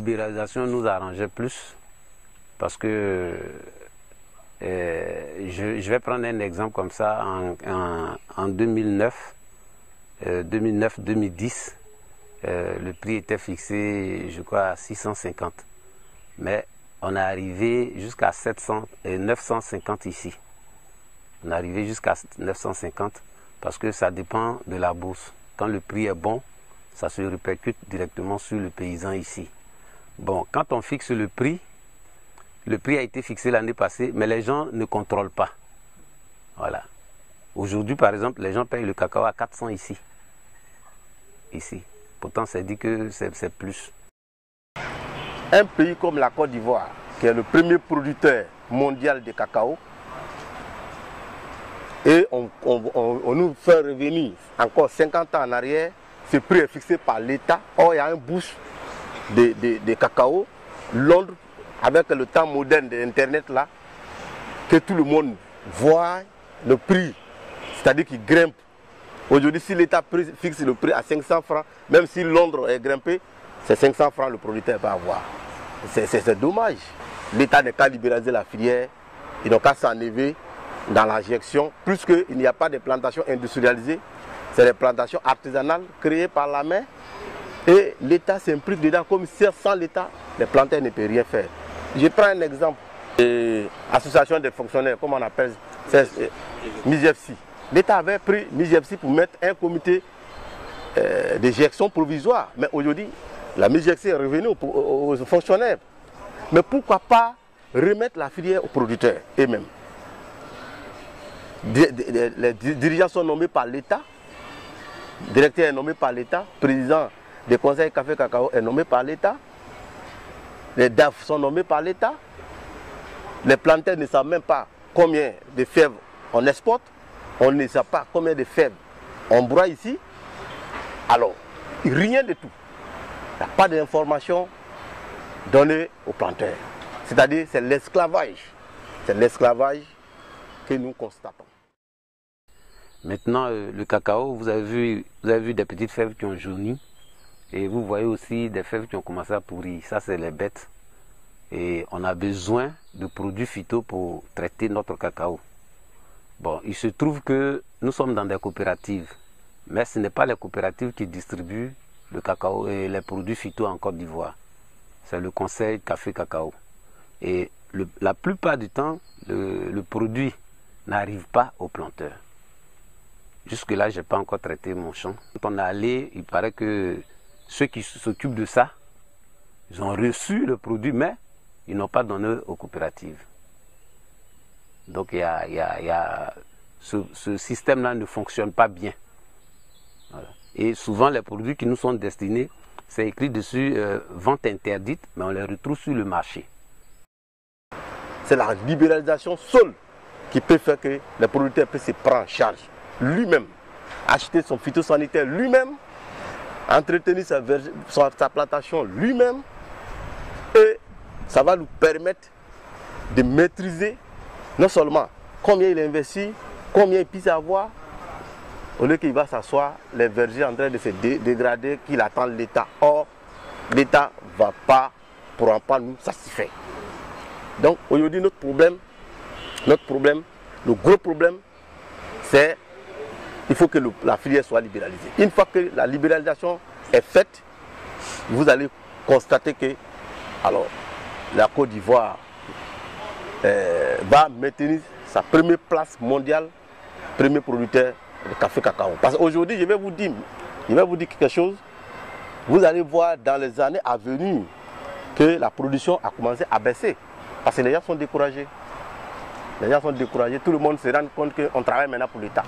libéralisation nous arrangeait plus parce que je vais prendre un exemple comme ça. En 2009-2010, le prix était fixé, je crois, à 650. Mais on est arrivé jusqu'à 950 ici. On est arrivé jusqu'à 950 parce que ça dépend de la bourse. Quand le prix est bon, ça se répercute directement sur le paysan ici. Bon, quand on fixe le prix a été fixé l'année passée, mais les gens ne contrôlent pas. Voilà. Aujourd'hui, par exemple, les gens payent le cacao à 400 ici. Ici. Pourtant, c'est dit que c'est plus. Un pays comme la Côte d'Ivoire, qui est le premier producteur mondial de cacao, et on nous fait revenir encore 50 ans en arrière, ce prix est fixé par l'État. Or, il y a un bouche de cacao, Londres, avec le temps moderne de l'Internet là, que tout le monde voit le prix, c'est-à-dire qu'il grimpe. Aujourd'hui, si l'État fixe le prix à 500 francs, même si Londres est grimpé, c'est 500 francs le producteur va avoir. C'est dommage. L'État n'est qu'à libéraliser la filière, ils n'ont qu'à s'enlever dans l'injection, puisqu'il n'y a pas de plantations industrialisées, c'est des plantations artisanales créées par la main. Et l'État s'implique dedans comme si sans l'État, les planteurs ne peuvent rien faire. Je prends un exemple. Association des fonctionnaires, comme on appelle, c'est MIGEFSI. L'État avait pris MIGEFSI pour mettre un comité d'éjection provisoire. Mais aujourd'hui, la MIGEFSI est revenue aux fonctionnaires. Mais pourquoi pas remettre la filière aux producteurs eux-mêmes? Les dirigeants sont nommés par l'État, le directeur est nommé par l'État, le président des conseils café cacao est nommé par l'État, les DAF sont nommés par l'État, les planteurs ne savent même pas combien de fèves on exporte, on ne sait pas combien de fèves on broie ici. Alors, rien de tout. Il n'y a pas d'information donnée aux planteurs. C'est-à-dire, c'est l'esclavage. C'est l'esclavage que nous constatons. Maintenant, le cacao, vous avez vu des petites fèves qui ont jauni. Et vous voyez aussi des fèves qui ont commencé à pourrir. Ça, c'est les bêtes. Et on a besoin de produits phyto pour traiter notre cacao. Bon, il se trouve que nous sommes dans des coopératives. Mais ce n'est pas les coopératives qui distribuent le cacao et les produits phyto en Côte d'Ivoire. C'est le conseil café cacao. Et la plupart du temps, le produit n'arrive pas aux planteurs. Jusque-là, je n'ai pas encore traité mon champ. Quand on est allé, il paraît que ceux qui s'occupent de ça, ils ont reçu le produit, mais ils n'ont pas donné aux coopératives. Donc ce système-là ne fonctionne pas bien. Voilà. Et souvent, les produits qui nous sont destinés, c'est écrit dessus vente interdite, mais on les retrouve sur le marché. C'est la libéralisation seule qui peut faire que le producteur puisse se prendre en charge lui-même, acheter son phytosanitaire lui-même, entretenir sa plantation lui-même, et ça va nous permettre de maîtriser non seulement combien il investit, combien il puisse avoir, au lieu qu'il va s'asseoir, les vergers en train de se dégrader, qu'il attend l'État. Or, l'État ne pourra pas nous satisfaire. Donc aujourd'hui, notre problème, le gros problème, c'est il faut que la filière soit libéralisée. Une fois que la libéralisation est faite, vous allez constater que alors, la Côte d'Ivoire va maintenir sa première place mondiale, premier producteur de café cacao. Parce qu'aujourd'hui, je vais vous dire quelque chose. Vous allez voir dans les années à venir que la production a commencé à baisser. Parce que les gens sont découragés. Les gens sont découragés. Tout le monde se rend compte qu'on travaille maintenant pour l'État.